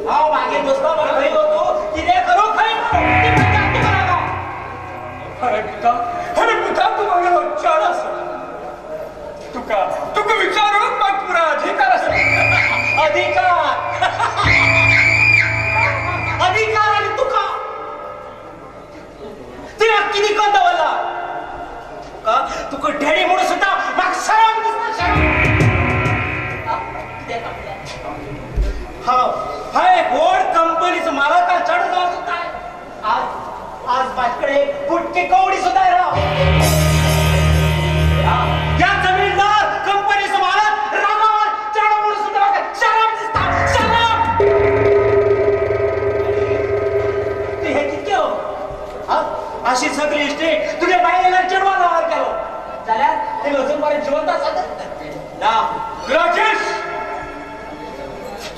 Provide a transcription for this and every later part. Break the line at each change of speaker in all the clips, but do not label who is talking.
हांव मागे बसलो मला खंय होतो कितें करूं खंय
अरे पुता तू म्हाका चार आसा तुका विचारूंक म्हाका पुरा अधिकार आसा
अधिकार आणि तुका तुवें कितें करून दवरला तुका डॅडी म्हणून सुद्धा म्हाका शरम दिसता हाय व्हड कंपनीचो मालक चढ जावं सुद्धा आज माझ्याकडे फुटकी कवडी सुद्धा राव या जमीनदार कंपनीचो मालक रागावर चढ म्हणून सुद्धा म्हाका शरम दिसता शरम तू हे कितके अशी सगळी इस्टेट तुझ्या बायलेला चढवा लावार केलो जाल्यार ते अजून पर्यंत जिवंत आसात ना
राकेश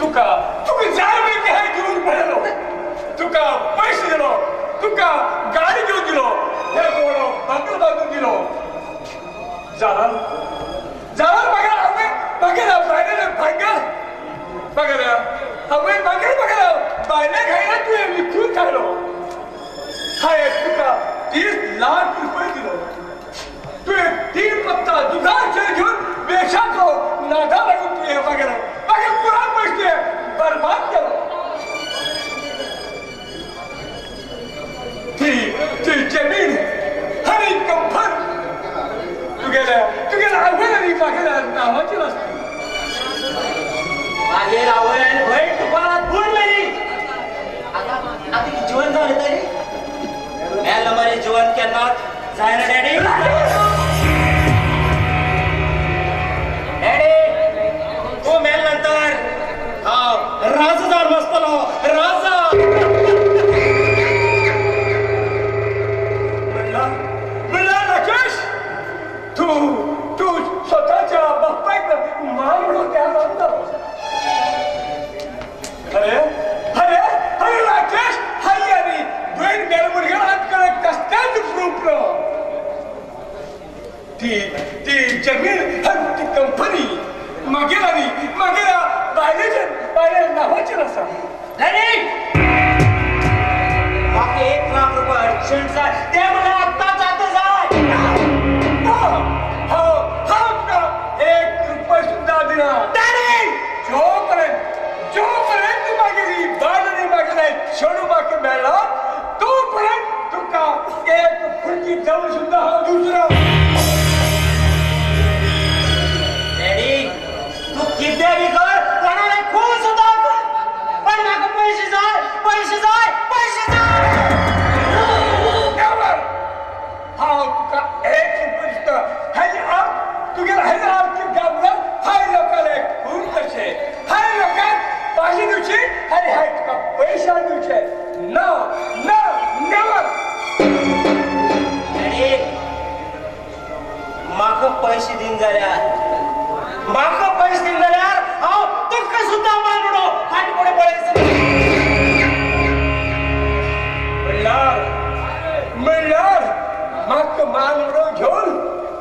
तुका जाय मी काय घेऊन पडलो तुका पैसे दिलो तुका गाडी घेऊन दिलो हे बोलो बंगलो बांधून दिलो जाणार बघा बायले बघा हवे बघा बायले खायला तू विकून खायलो हाय तुका 30 लाख रुपये दिलो तू 3 पत्ता दुधाचे घेऊन वेशाचो नादा लागून तू हे बघा पुरा पैसे बर्बाद केलो ती जमीन हरी कंपन तुगेल्या आवडली मागेल्या नावाची नसते
मागेर आवड भय तुपारात बुडलेली आता जीवन झालं तरी मेल मरे जीवन केन्ना जायना डॅडी तू मेल नंतर राजा जाऊन बसतलो राजा
म्हणला राकेश तू स्वतःच्या बाप्पाक मान म्हणून त्या अरे राकेश हाय आणि दोन मेलमुर्गेला कसल्याच प्रूफ ती जमीन ती कंपनी मागेला बायले नावाची नसा
मागे 1 लाख रुपये अर्जंट जाय ते मला आत्ता जाते जाय
हो 1 रुपये सुद्धा दिना जोपर्यंत मागेली बायलांनी मागेला शेडू बाकी मेळला तोपर्यंत तुका 1 खुर्ची जाऊन सुद्धा हा दुसरा
डॅडी तू किती बी कर कोणाला खून सुद्धा कर पण माझे पैसे जाय
हा तुका 1 रुपये सुद्धा तुगेला आर्थिक गाबला हाय लोकांना खून करचे हाय लोकांना पाशी दिवची आणि हाय तुका पैसा दिवचे नो नेवर
डॅडी म्हाका पैसे दिन जाल्यार हांव तुका सुद्धा मानडो फाटी पुढे पळयत
म्हणल्यार म्हाका मानडो घेऊन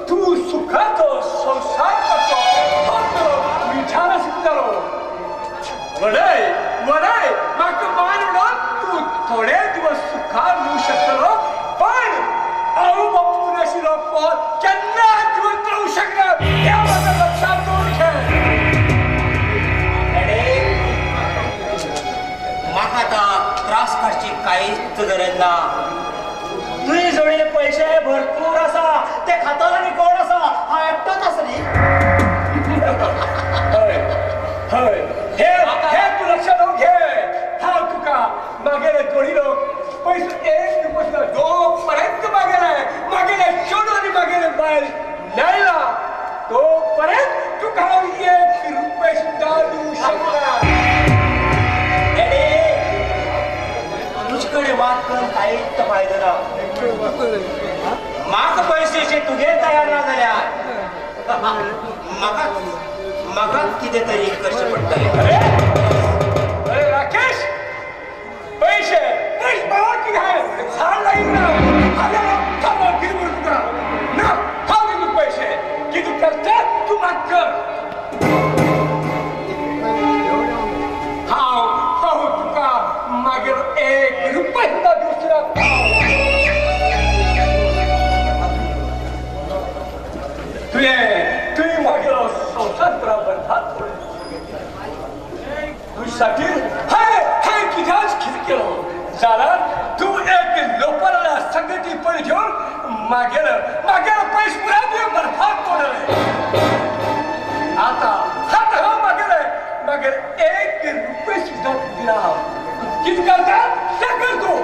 तू सुखाचो संसार करतो विचार शिकतलो वडय म्हाका मानडो तू थोडे दिवस सुखार येऊ शकतलो पण आवू बापू नाशिल्लो पोत केन्ना जिवंत रावू शकना हे म्हाका लक्षात दवरून
म्हाका आतां त्रास करची कांयच गरज ना तुझे जोडीले पैसे भरपूर आसा ते खातार आनी कोण आसा हांव एकटोच आसा न्ही
हय हे तू लक्षात घे हांव तुका मागेले जोडीलो पैसे 1 रुपये जोपर्यंत मागेले चेडू आनी मागेले बायल मेळना तोपर्यंत तुका हांव 1 रुपये सुद्धा दिवं शकना
तुजे कडेन वाद करून कांयच फायदो ना म्हाका पैशाचे तुगे तयार ना जाल्यार म्हाका कितें तरी करचें पडटलें
अरे राकेश पैसे बाबा की घाय झाड लागील ना थांबा किती तुका ना खाऊ दे तू पैसे किती करते तू माग कर हाव साठी हाय हाय तुझ्याच खिडकीवर झाला तू एक लोपरला संगती पण घेऊन मागेल पैसे पुरा दे बरफात पडले आता हात हा मागेल एक रुपये सुद्धा दिला किती करता ते करतो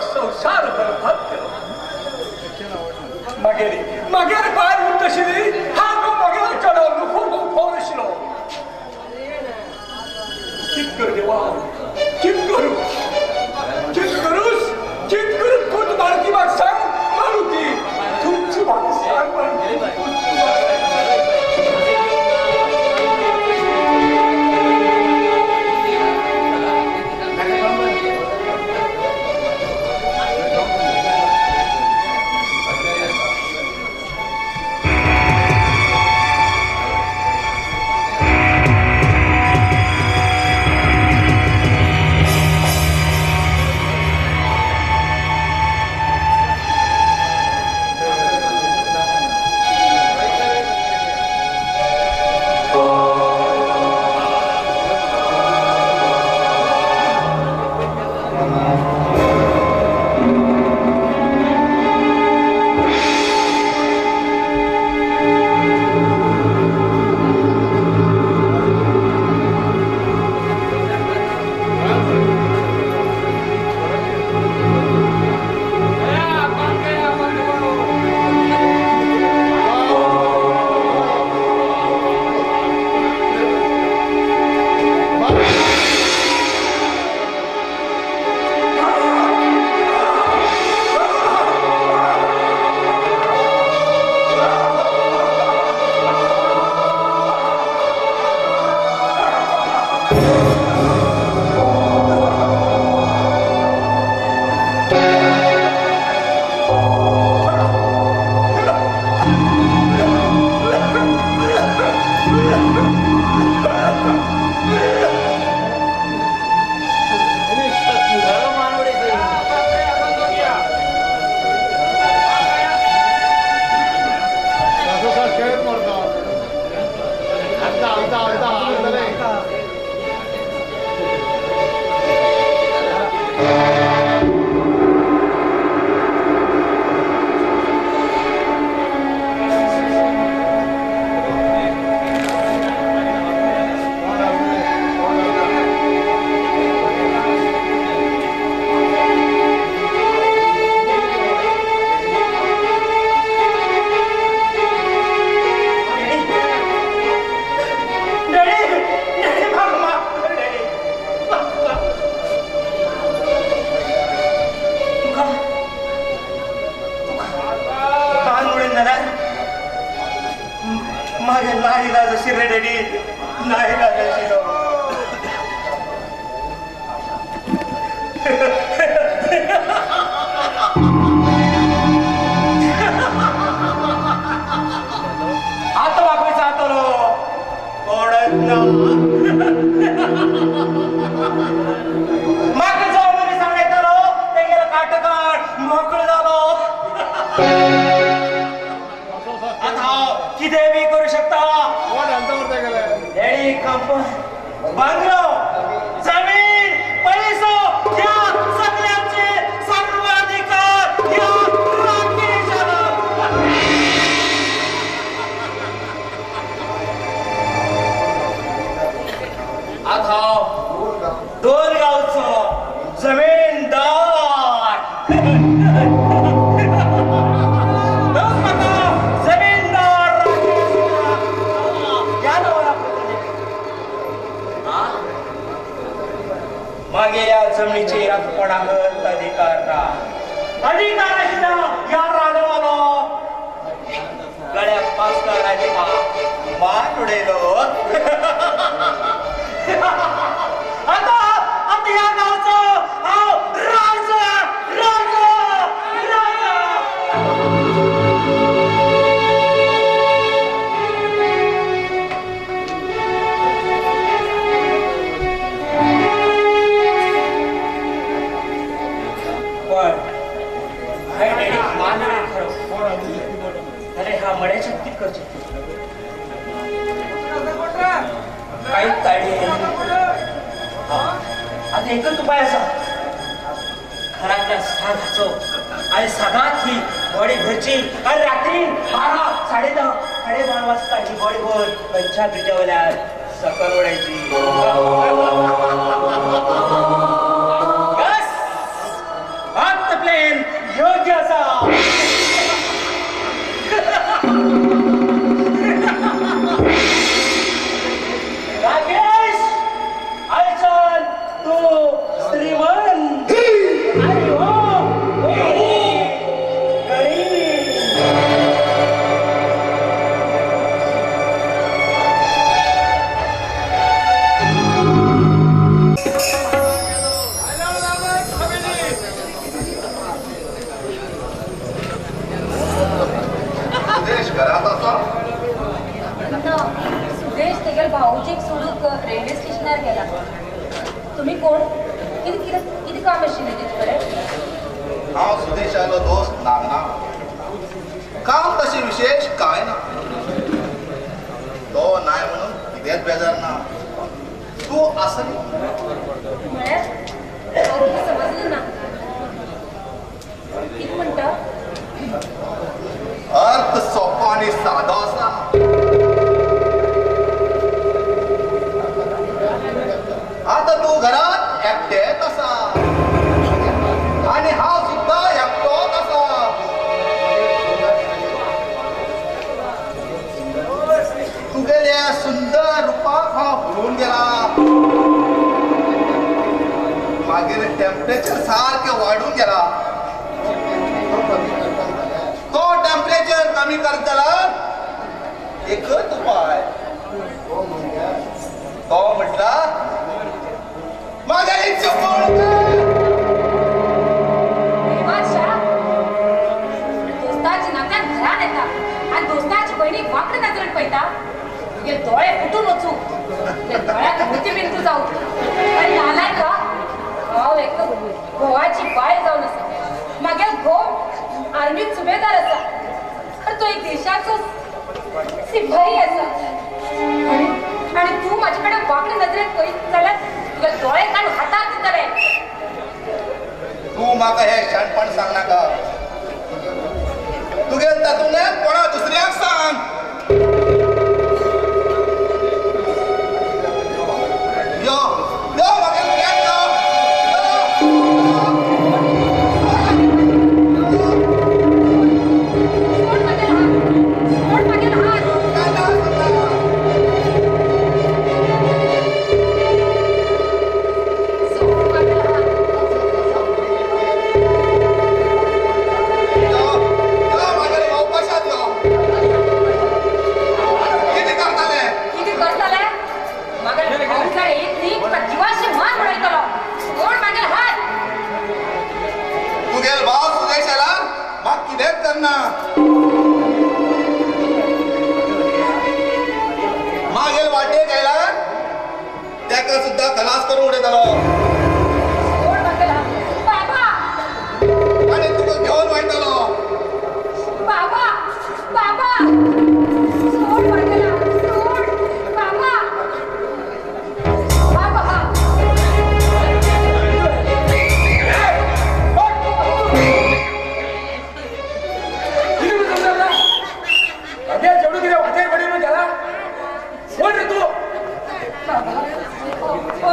संसार मागेली बाहेर उठशिली हा तो मागेला चढव नको फोरशिलो कित कर देवा कित करूस तू मारुती बाग सांग मारुती तुमची बाग सांग मारुती
माझ्या नाही लाज शिरे डॅडी नाही लाज शिरो आता वापरायचा आतलो ओढत माग जाऊ म्हणे सांगायचं ते गेलं काटकाट मोकळं झालो किती बी करू शकता बंगलो जमीन पैसा या सगळ्यांचे सर्वाधिकार या राखीव आता दोन गावचं जमीनदार जमीनदार या नावाला मागेल्या जमिनीचे राजपणागत अधिकार ना अधिकाराशिना या राजवाला गळ्या पास करायचे का मान उडेलो आता आता या गावचं राजा राजा राजा अरे हा मड्याच्या तिकडचे काही ताडी आता एकच उपाय असा घरातल्या सागाचो आणि सगळ्यात ही बॉडी भरची आणि रात्री 12:30 वाजता ही बॉडी भर पंचा पिठावल्या सकर ओढायची प्लेन योग्य असा राकेश आयचल तू श्रीमंत अरे हो गरीब
सुदेश तेगेल भाऊजीक सोडून रेल्वे स्टेशनार गेला तुम्ही कोण किती काम आशिल्लें तेजे कडेन
हांव सुदेशाचो दोस्त नागना काम तशें विशेष कांय ना तो नाय म्हणून कितेंच बेजार ना तूं आसली
म्हळ्यार समजलें ना कितें म्हणटा
अर्थ सोपो आनी सादो आसा आता तूं घरात एकटेच आसा आनी हांव सुद्दां एकटोच आसा तुगेल्या सुंदर रुपाक हांव भुलून गेला मागीर टेम्परेचर सारकें वाडून गेला तो टेम्परेचर कमी करतला एकच उपाय तो म्हटला मागेली चुकून
दोस्ताची नात्यान घरात येता आणि दोस्ताची बहिणीक वाकडे नजरेन पळयता तुगे दोळे फुटून वचू तुगे दोळ्यात मोती बिंदू जाऊ पण नालाय का हांव एक घोवाची बाय जावन आसा मागेल घोव आर्मीत सुबेदार आसा तर तो एक देशाचो सिपाही आसा आणि तू माझ्या कडेन वाकडे नजरेन पळयत जाल्यार तुगे दोळे काडून हाताक दितले
तू म्हाका हे शाणपण सांग नाका तुगे तातूंतल्यान कोणा दुसऱ्याक सांग यो यो म्हागे फुड्यान यो तुगेल भाव सुदेशाला म्हाका कितेंच करना मागेल वाटेक आयला तेका सुद्दां खलास करून उडयतलो आनी तुका घेवन वयतलो
बाबा बाबा सोड म्हाका सोड बाबा बाबा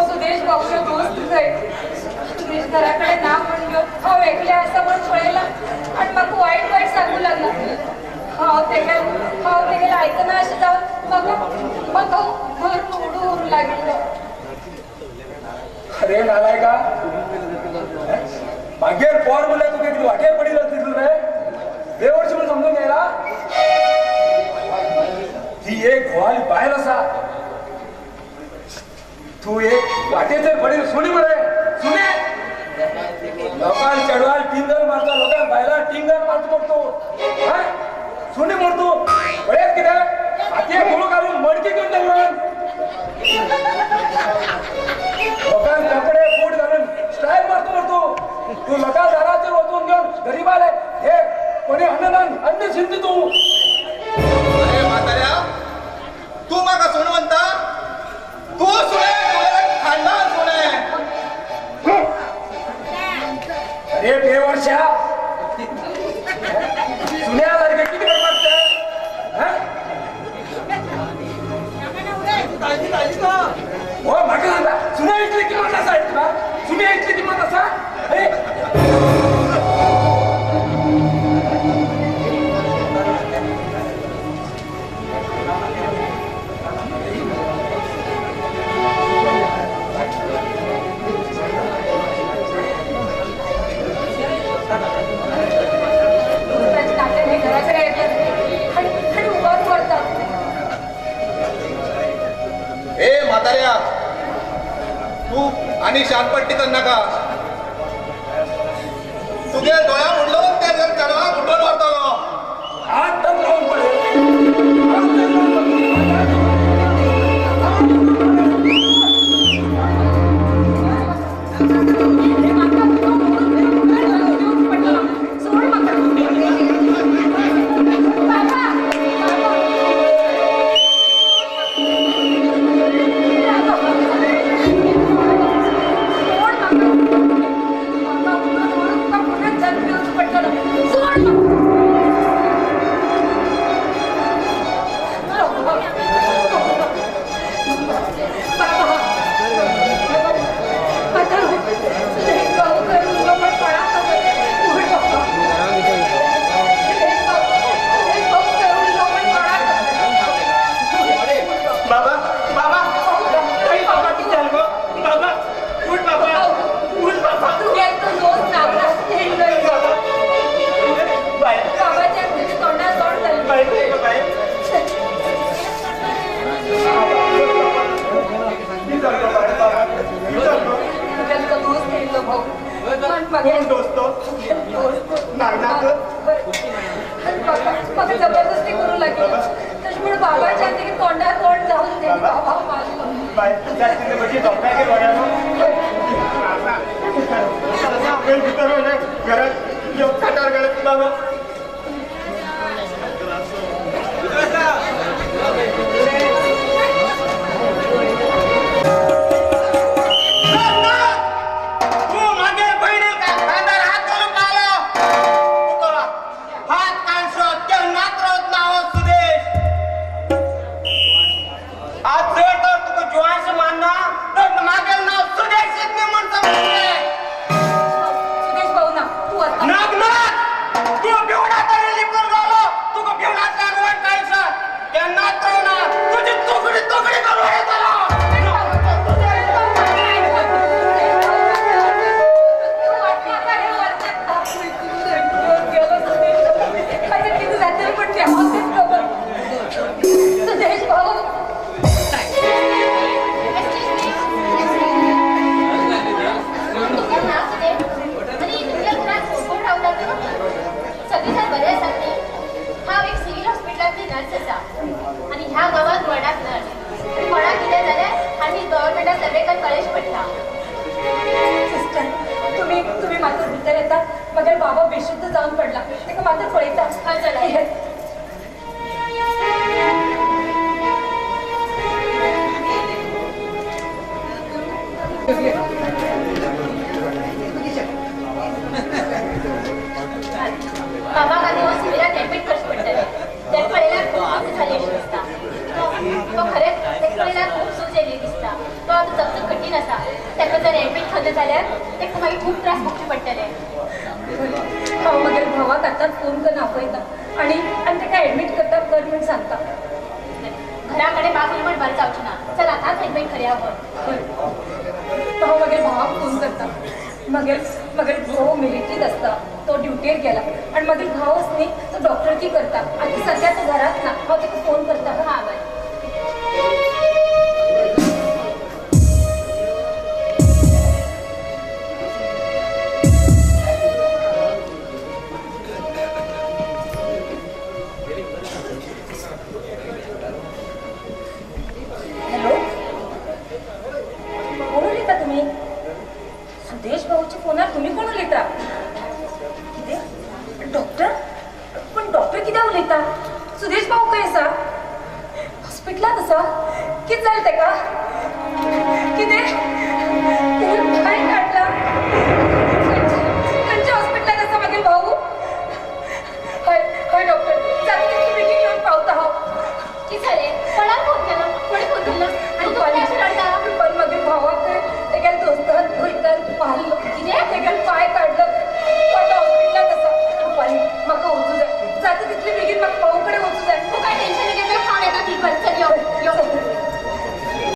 सुदेश भाऊचे दोस्त जाय सुदेश घराकडे ना म्हणलो हांव एकले आसा म्हण पळयला आनी म्हाका वायट वायट सांगू लागला हांव तेगेले आयकना अशें जावन म्हाका भरून उडूंक लागिल्लो
अरे नालाय का मागेर पोर बोलल्या तुका किती वाटेर पडिल तिथलं रे बेवर्षी म्हणून समजून घ्यायला ती एक घोवाली बायल असा तू एक वाटेचेर पडिल सुनी मरे सुने लोकांना चढवाल टिंगर मारता लोकांना बायला टिंगर मारतो पडतो सुनी म्हणतो वळेत किती हाती गोळ घालून मडकी घेऊन दवरून लोकांना कपडे बूट घालून स्टाईल मारतो पडतो तू लोकांना दाराचेर वचून घेऊन गरीबाले हे कोणी अन्न शिंदी तू
अरे म्हाताऱ्या तू म्हाका सुन म्हणता तू सुणे खानदान सुणे
अरे बेवर्षा सुन्यासारखे किती बरबाद हो म्हाका सांगता सुन्या इतली किंमत आसा तुका सुन्या इतली किंमत आसा
म्हाताऱ्या तू आणि शानपट्टी कर नाका तुगे डोळ्या उडलो ते चढवा उडून वरतलो
हात तर लावून पडेल
जबरदस्ती करू लागली तशी म्हणून बाबाच्या की तोंडा तोंड जाऊन दे बाबा तुम्ही मात्र भीतर येता मगर बाबा बेशुद्ध जाऊन पडला ते मात्र पळयता हा चला
बाबा का दिवस मेरा डेबिट खर्च पडटले ते पळयल्यार खूब खाली दिसता तो खरेंच ते पळयल्यार खूब सुजेली दिसता तो आतां जगत कठीण आसा ताका जर एडमीट खंय जाल्यार ताका मागीर खूब त्रास भोगचे पडटले
हांव मागीर भावाक आतांच फोन करून आपयता आनी ताका एडमीट करता कर म्हूण सांगता
घराकडे बाग पण बरं जावची ना चल आता भेट खऱ्या
तो मगे भावाक फोन करता मगे भाऊ मिलिटरीत असता तो ड्युटीर गेला आणि मगे भाऊ असणे तो डॉक्टर की करता आणि सध्या तो घरात ना हांव ताका फोन करता
हा बरं
हॅलो कोण उलयता तुम्ही सुदेश भाऊच्या फोनार तुम्ही कोण उलयता कितें डॉक्टर पण डॉक्टर कित्याक उलयता सुदेश भाऊ खंय आसा हॉस्पिटलांत आसा कितें जालें ताका कितें